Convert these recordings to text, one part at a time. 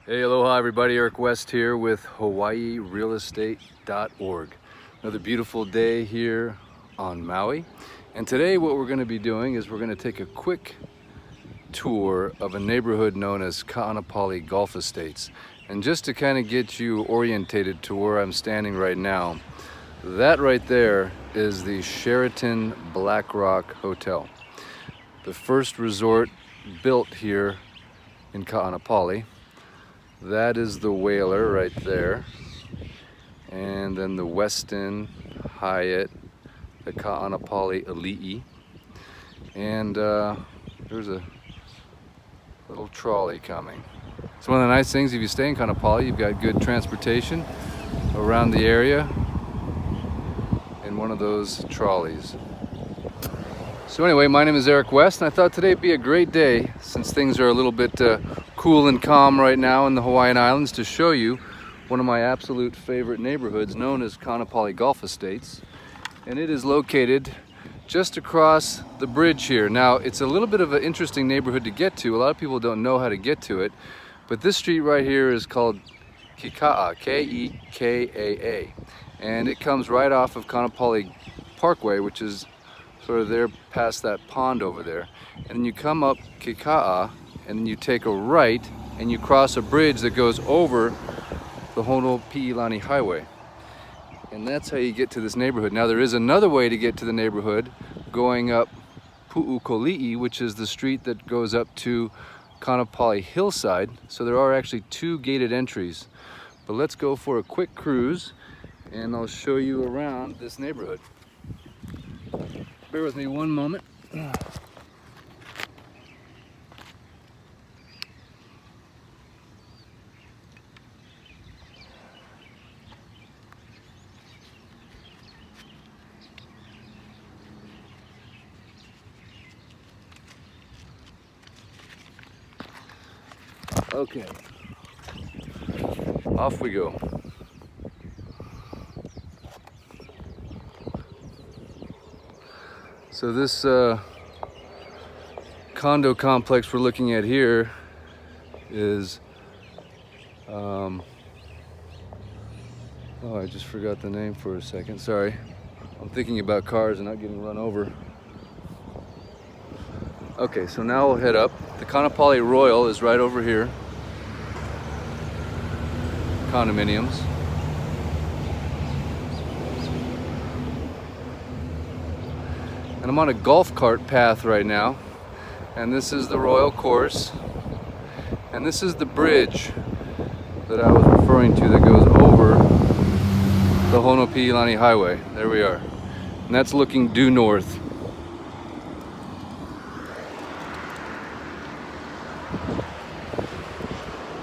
Hey, aloha everybody, Eric West here with hawaiirealestate.org. Another beautiful day here on Maui. And today what we're going to be doing is we're going to take a quick tour of a neighborhood known as Kaanapali Golf Estates. And just to kind of get you orientated to where I'm standing right now, that right there is the Sheraton Black Rock Hotel. The first resort built here in Kaanapali. That is the Whaler right there, and then the Westin, Hyatt, the Kaanapali Ali'i, and there's a little trolley coming. It's one of the nice things, if you stay in Kaanapali, you've got good transportation around the area in one of those trolleys. So anyway, my name is Eric West, and I thought today would be a great day, since things are a little bit cool and calm right now in the Hawaiian Islands, to show you one of my absolute favorite neighborhoods known as Kaanapali Golf Estates. And it is located just across the bridge here. Now, it's a little bit of an interesting neighborhood to get to. A lot of people don't know how to get to it, but this street right here is called Kekaa, K-E-K-A-A. And it comes right off of Kaanapali Parkway, which is sort of there past that pond over there. And then you come up Kekaa, and then you take a right and you cross a bridge that goes over the Honopi'ilani Highway. And that's how you get to this neighborhood. Now there is another way to get to the neighborhood, going up Pu'ukoli'i, which is the street that goes up to Kaanapali Hillside. So there are actually two gated entries. But let's go for a quick cruise and I'll show you around this neighborhood. Bear with me one moment. Okay, off we go. So this condo complex we're looking at here is, oh, I just forgot the name for a second, sorry. I'm thinking about cars and not getting run over. Okay, so now we'll head up. The Kaanapali Royal is right over here. Condominiums. And I'm on a golf cart path right now, and this is the Royal Course, and this is the bridge that I was referring to that goes over the Honopi'ilani Highway. There we are, and that's looking due north.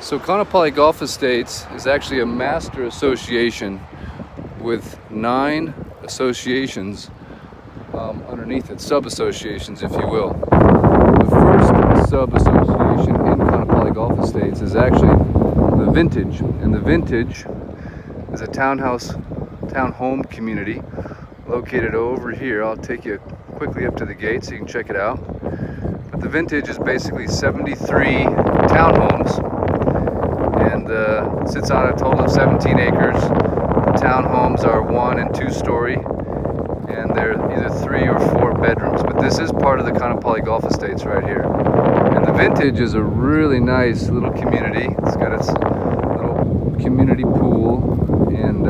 So Kaanapali Golf Estates is actually a master association with 9 associations underneath it, sub-associations if you will. The first sub-association in Kaanapali Golf Estates is actually the Vintage, and the Vintage is a townhome community located over here. I'll take you quickly up to the gate so you can check it out. But the Vintage is basically 73 townhomes, and sits on a total of 17 acres. The townhomes are 1- and 2-story, and they're either 3 or 4 bedrooms. But this is part of the Kaanapali Golf Estates right here. And the Vintage is a really nice little community. It's got its little community pool, and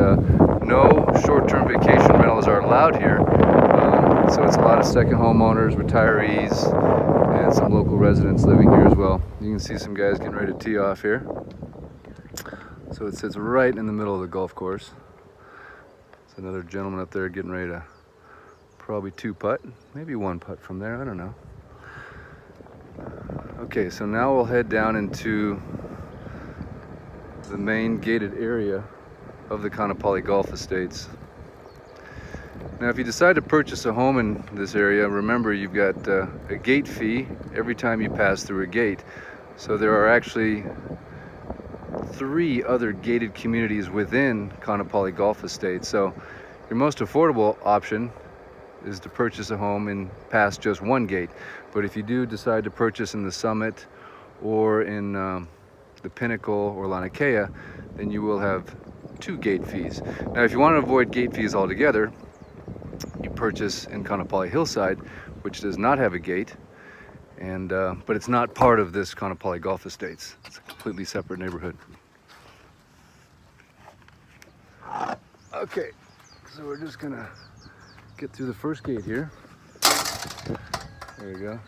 no short-term vacation rentals are allowed here. So it's a lot of second homeowners, retirees, and some local residents living here as well. You can see some guys getting ready to tee off here. So it sits right in the middle of the golf course. There's another gentleman up there getting ready to probably 2-putt, maybe 1-putt from there, I don't know. Okay, so now we'll head down into the main gated area of the Kaanapali Golf Estates. Now if you decide to purchase a home in this area, remember you've got a gate fee every time you pass through a gate. So there are actually 3 other gated communities within Kaanapali Golf Estates. So your most affordable option is to purchase a home and pass just 1 gate. But if you do decide to purchase in the Summit or in the Pinnacle or Lanikeha, then you will have 2 gate fees. Now, if you want to avoid gate fees altogether, you purchase in Kaanapali Hillside, which does not have a gate, and but it's not part of this Kaanapali Golf Estates. It's a completely separate neighborhood. Okay, so we're just gonna get through the first gate here. There we go.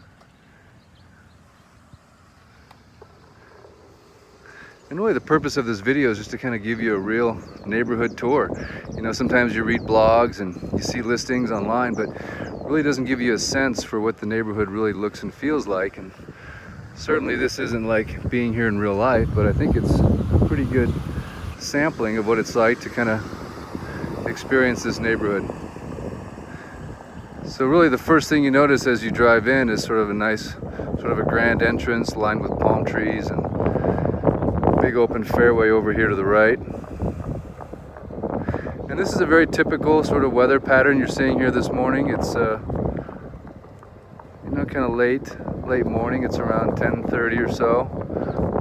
And really the purpose of this video is just to kind of give you a real neighborhood tour. You know, sometimes you read blogs and you see listings online, but really doesn't give you a sense for what the neighborhood really looks and feels like. And certainly this isn't like being here in real life, but I think it's a pretty good sampling of what it's like to kind of experience this neighborhood. So really the first thing you notice as you drive in is sort of a nice, sort of a grand entrance lined with palm trees and big open fairway over here to the right. And this is a very typical sort of weather pattern you're seeing here this morning. It's you know, kind of late morning. It's around 10:30 or so.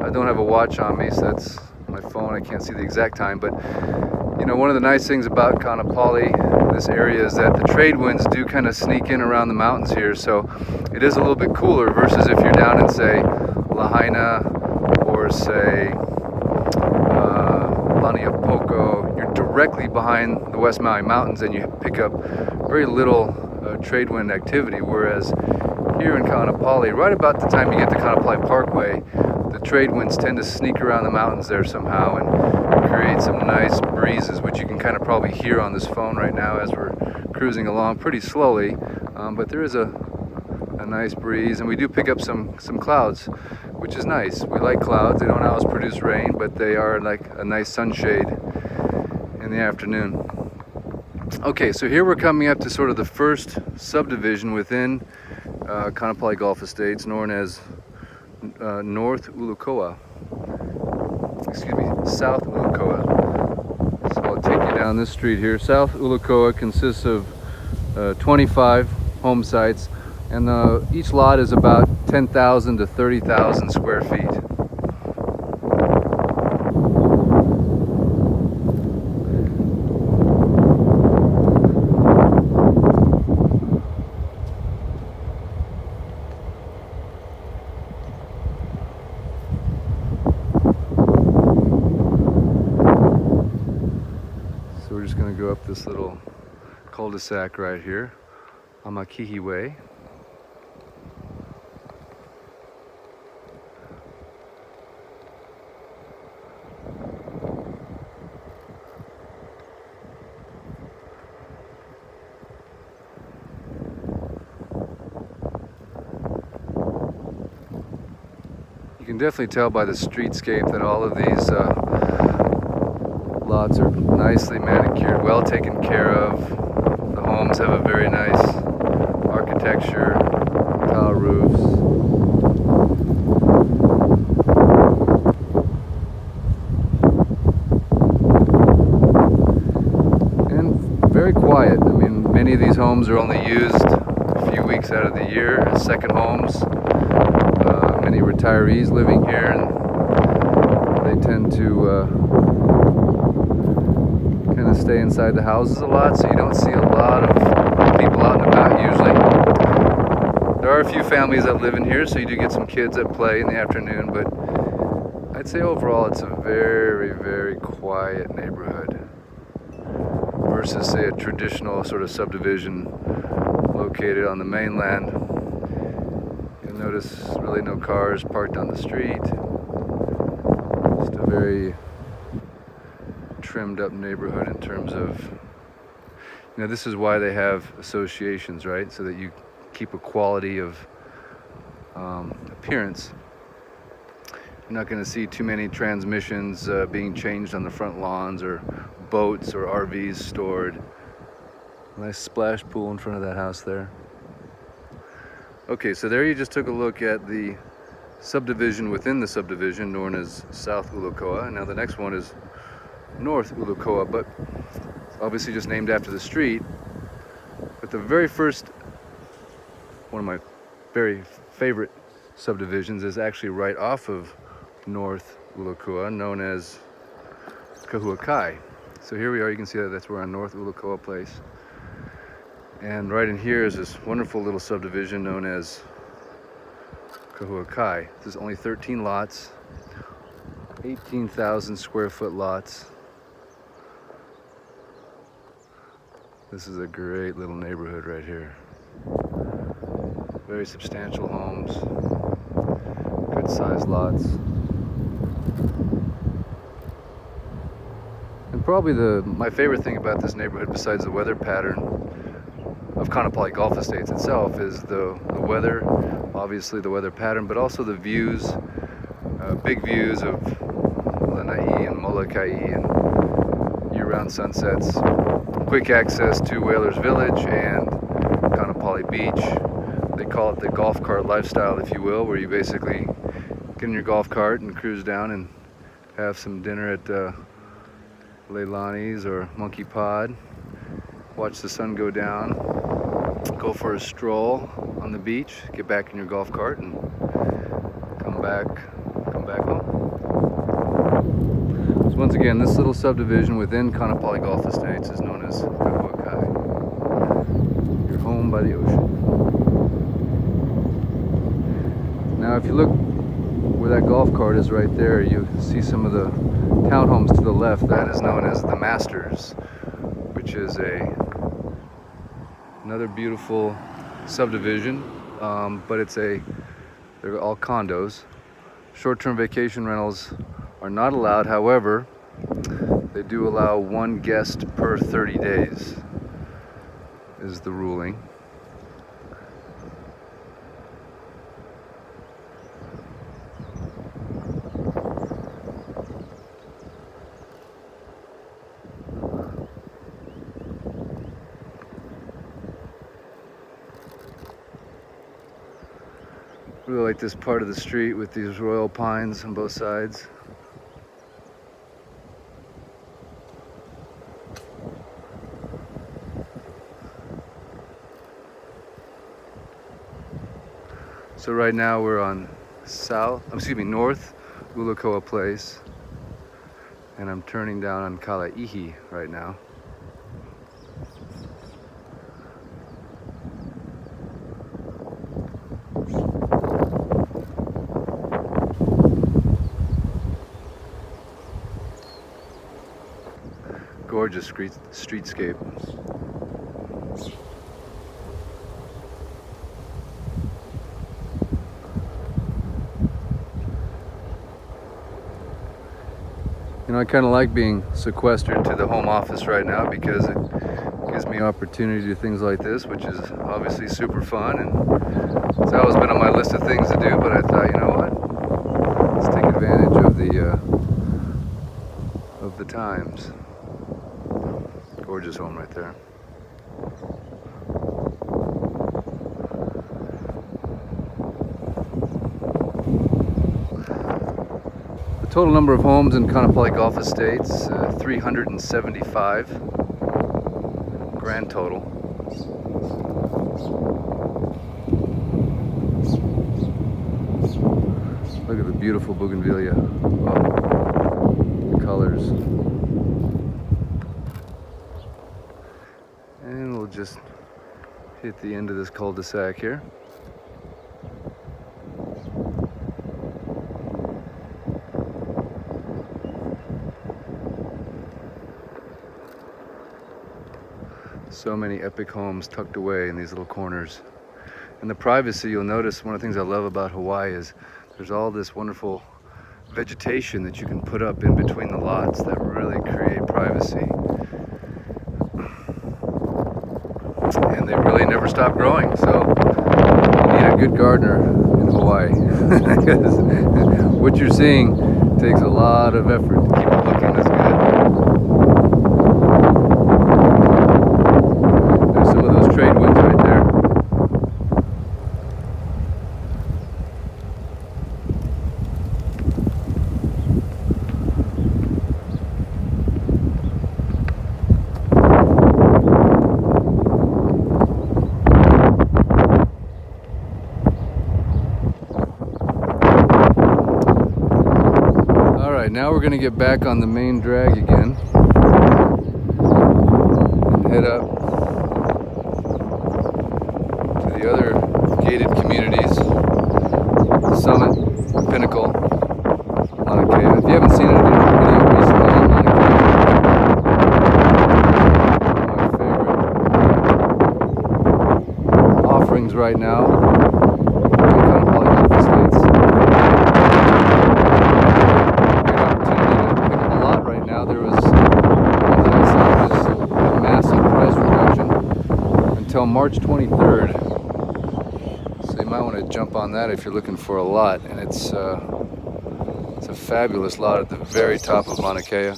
I don't have a watch on me, so that's my phone. I can't see the exact time, but you know, one of the nice things about Kaanapali, this area, is that the trade winds do kind of sneak in around the mountains here, so it is a little bit cooler versus if you're down in, say, Lahaina or, say, You're directly behind the West Maui Mountains and you pick up very little trade wind activity, whereas here in Kaanapali, right about the time you get to Kaanapali Parkway, the trade winds tend to sneak around the mountains there somehow and create some nice breezes, which you can kind of probably hear on this phone right now as we're cruising along pretty slowly, but there is a nice breeze, and we do pick up some clouds, which is nice. We like clouds. They don't always produce rain, but they are like a nice sunshade in the afternoon. Okay, so here we're coming up to sort of the first subdivision within Kaanapali Golf Estates, known as North Luluku. Excuse me, South Luluku. So I'll take you down this street here. South Luluku consists of 25 home sites, and each lot is about 10,000 to 30,000 square feet. So we're just going to go up this little cul-de-sac right here, Amakihi Way. You can definitely tell by the streetscape that all of these lots are nicely manicured, well taken care of. The homes have a very nice architecture, tile roofs. And very quiet. I mean, many of these homes are only used a few weeks out of the year as second homes. Many retirees living here, and they tend to kind of stay inside the houses a lot, so you don't see a lot of people out and about usually. There are a few families that live in here, so you do get some kids that play in the afternoon, but I'd say overall it's a very, very quiet neighborhood versus, say, a traditional sort of subdivision located on the mainland. Notice really no cars parked on the street. Just a very trimmed up neighborhood in terms of, you know, this is why they have associations, right? So that you keep a quality of appearance. You're not going to see too many transmissions being changed on the front lawns, or boats or RVs stored. Nice splash pool in front of that house there. Okay, so there you just took a look at the subdivision within the subdivision known as South Luluku. Now the next one is North Luluku, but obviously just named after the street. But the very first, one of my very favorite subdivisions, is actually right off of North Luluku, known as Kauai. So here we are, you can see that that's where on North Luluku place. And right in here is this wonderful little subdivision known as Kauai. This is only 13 lots, 18,000 square foot lots. This is a great little neighborhood right here. Very substantial homes, good sized lots. And probably my favorite thing about this neighborhood, besides the weather pattern of Kaanapali Golf Estates itself, is the weather, obviously the weather pattern, but also the views, big views of Lanikeha and Molokai and year-round sunsets. Quick access to Whalers Village and Kaanapali Beach. They call it the golf cart lifestyle, if you will, where you basically get in your golf cart and cruise down and have some dinner at Leilani's or Monkey Pod, watch the sun go down, go for a stroll on the beach, get back in your golf cart and come back home. So once again, this little subdivision within Kaanapali Golf Estates is known as Kauai. Your home by the ocean. Now if you look where that golf cart is right there, you see some of the townhomes to the left. That is known as the Masters, which is another beautiful subdivision, but they're all condos. Short-term vacation rentals are not allowed. However, they do allow one guest per 30 days is the ruling. Really like this part of the street with these royal pines on both sides. So right now we're on North Luluku place, and I'm turning down on Kalaihi right now. Gorgeous streetscape. You know, I kind of like being sequestered to the home office right now because it gives me opportunity to do things like this, which is obviously super fun, and it's always been on my list of things to do, but I thought, you know what, let's take advantage of the times. Gorgeous home right there. The total number of homes in Kaanapali Golf Estates, 375 grand total. Look at the beautiful bougainvillea. Oh, the colors. And we'll just hit the end of this cul-de-sac here. So many epic homes tucked away in these little corners. And the privacy, you'll notice, one of the things I love about Hawaii is there's all this wonderful vegetation that you can put up in between the lots that really create privacy. And they really never stop growing, so you need a good gardener in Hawaii. Because what you're seeing takes a lot of effort to keep it looking as good. There's some of those trade winds right there. we're gonna get back on the main drag again and head up to the other gated communities, Summit, Pinnacle, Lanikeha. If you haven't seen it, I did a video recently on Lanikeha. My favorite offerings right now in Kaanapali Golf Estates. Great opportunity to pick up a lot right now. There was, as I said, just a massive price reduction until March 23rd. So you might want to jump on that if you're looking for a lot, and it's a fabulous lot at the very top of Lanikeha.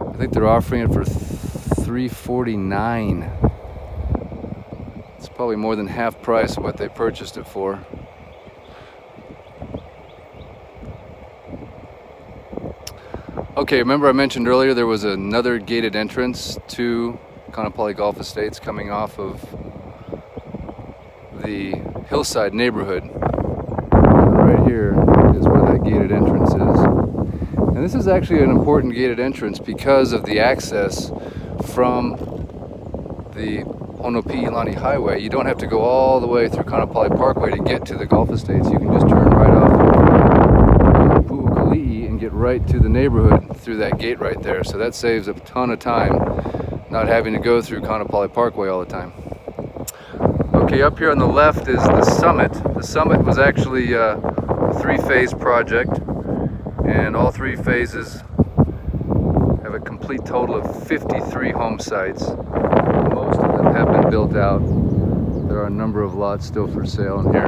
I think they're offering it for $349. It's probably more than half price of what they purchased it for. Okay, remember I mentioned earlier there was another gated entrance to Kaanapali Golf Estates coming off of the hillside neighborhood. Right here is where that gated entrance is. And this is actually an important gated entrance because of the access from the Onopi'ilani Highway. You don't have to go all the way through Kaanapali Parkway to get to the golf estates. You can just turn right off of Pu'ukali'i and get right to the neighborhood through that gate right there. So that saves a ton of time not having to go through Kaanapali Parkway all the time. Okay, up here on the left is the Summit. The Summit was actually a three-phase project, and all three phases have a complete total of 53 home sites. Most of them have been built out. There are a number of lots still for sale in here.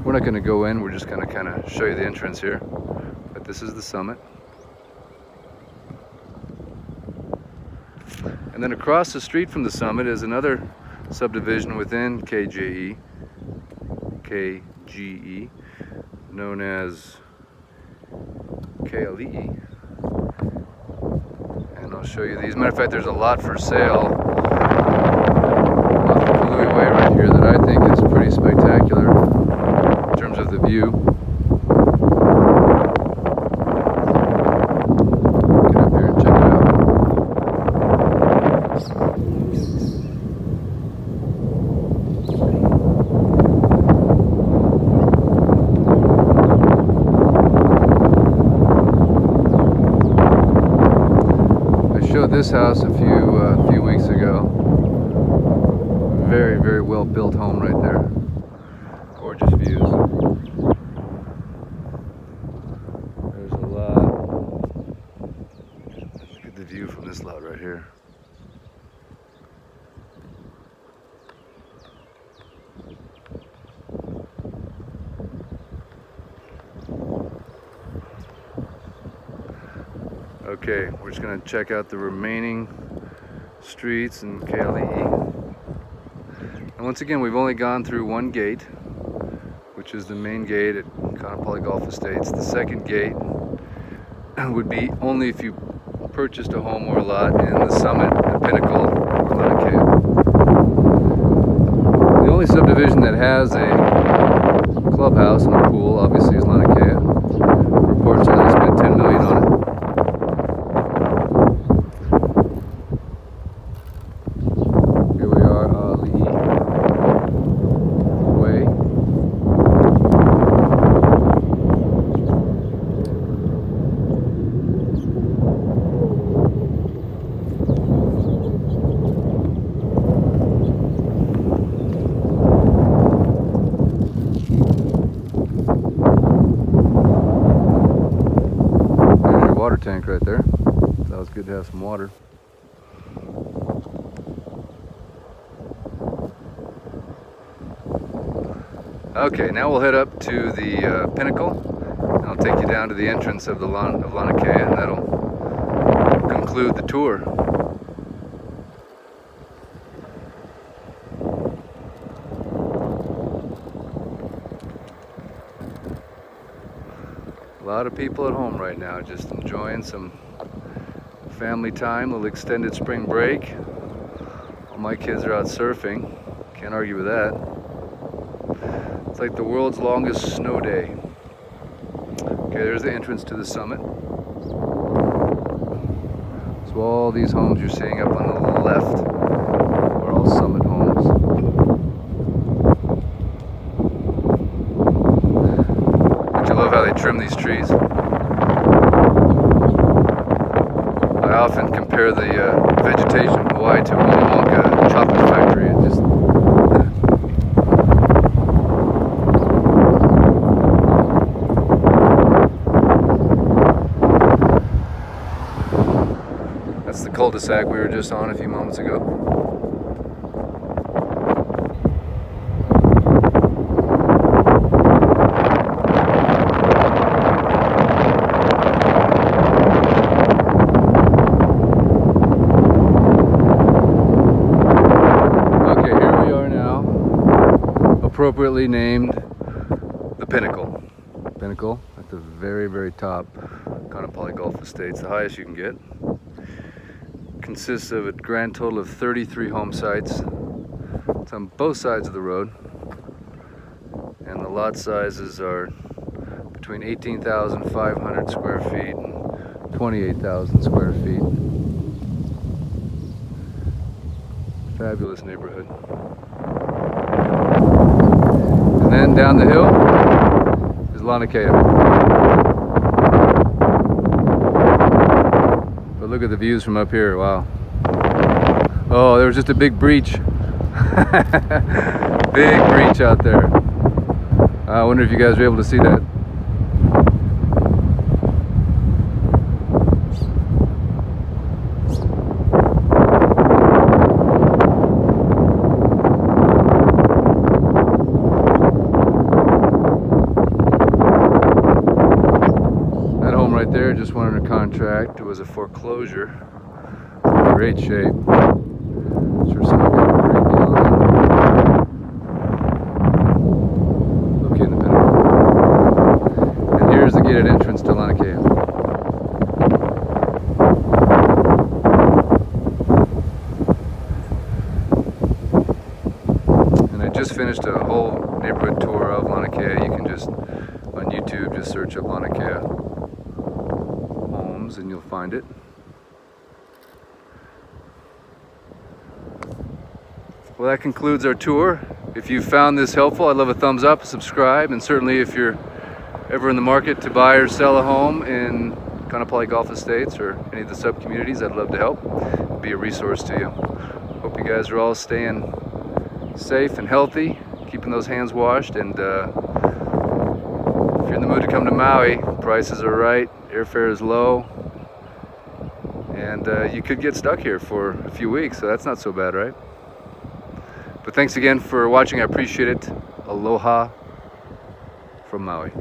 We're not going to go in, we're just going to kind of show you the entrance here. But this is the Summit. And then across the street from the Summit is another subdivision within KGE, known as Keali'i. And I'll show you these. Matter of fact, there's a lot for sale off the Kauai Way right here that I think is pretty spectacular in terms of the view. Get up here and check it out. This house a few weeks ago. Very, very well built home right there. Gorgeous views. There's a lot. Look at the view from this lot right here. Okay, we're just going to check out the remaining streets in Keali'i. And once again, we've only gone through one gate, which is the main gate at Kaanapali Golf Estates. The second gate would be only if you purchased a home or a lot in the Summit, the Pinnacle, or Lanikeha. The only subdivision that has a clubhouse and a pool, obviously, is Lanikeha. Reports are they spent $10 million on it. Tank right there. That was good to have some water. Okay, now we'll head up to the Pinnacle, and I'll take you down to the entrance of the Lanikeha, and that'll conclude the tour. A lot of people at home right now, just enjoying some family time, a little extended spring break. All my kids are out surfing. Can't argue with that. It's like the world's longest snow day. Okay, there's the entrance to the summit. So all these homes you're seeing up on the left are all summit homes. Don't you love how they trim these trees? I often compare the vegetation in Hawaii to a Willy Wonka chocolate factory. It just that's the cul-de-sac we were just on a few moments ago. Appropriately named the Pinnacle. Pinnacle at the very, very top. Kaanapali Golf Estates, the highest you can get. Consists of a grand total of 33 home sites. It's on both sides of the road. And the lot sizes are between 18,500 square feet and 28,000 square feet. Fabulous neighborhood. And then down the hill is Lanikeha. But look at the views from up here, wow. Oh, there was just a big breach. Big breach out there. I wonder if you guys were able to see that. Right there, just went under contract. It was a foreclosure. Great shape. I'm sure someone got a great deal on it. Located in the Pinnacle. And here's the gated entrance to Lanikeha. And I just finished a whole neighborhood tour of Lanikeha. You can just, on YouTube, just search up Lanikeha and you'll find it. Well, that concludes our tour. If you found this helpful, I'd love a thumbs up, subscribe, and certainly if you're ever in the market to buy or sell a home in Kaanapali Golf Estates or any of the sub-communities, I'd love to help, be a resource to you. Hope you guys are all staying safe and healthy, keeping those hands washed, and if you're in the mood to come to Maui, prices are right, airfare is low, and you could get stuck here for a few weeks, so that's not so bad, right? But thanks again for watching. I appreciate it. Aloha from Maui.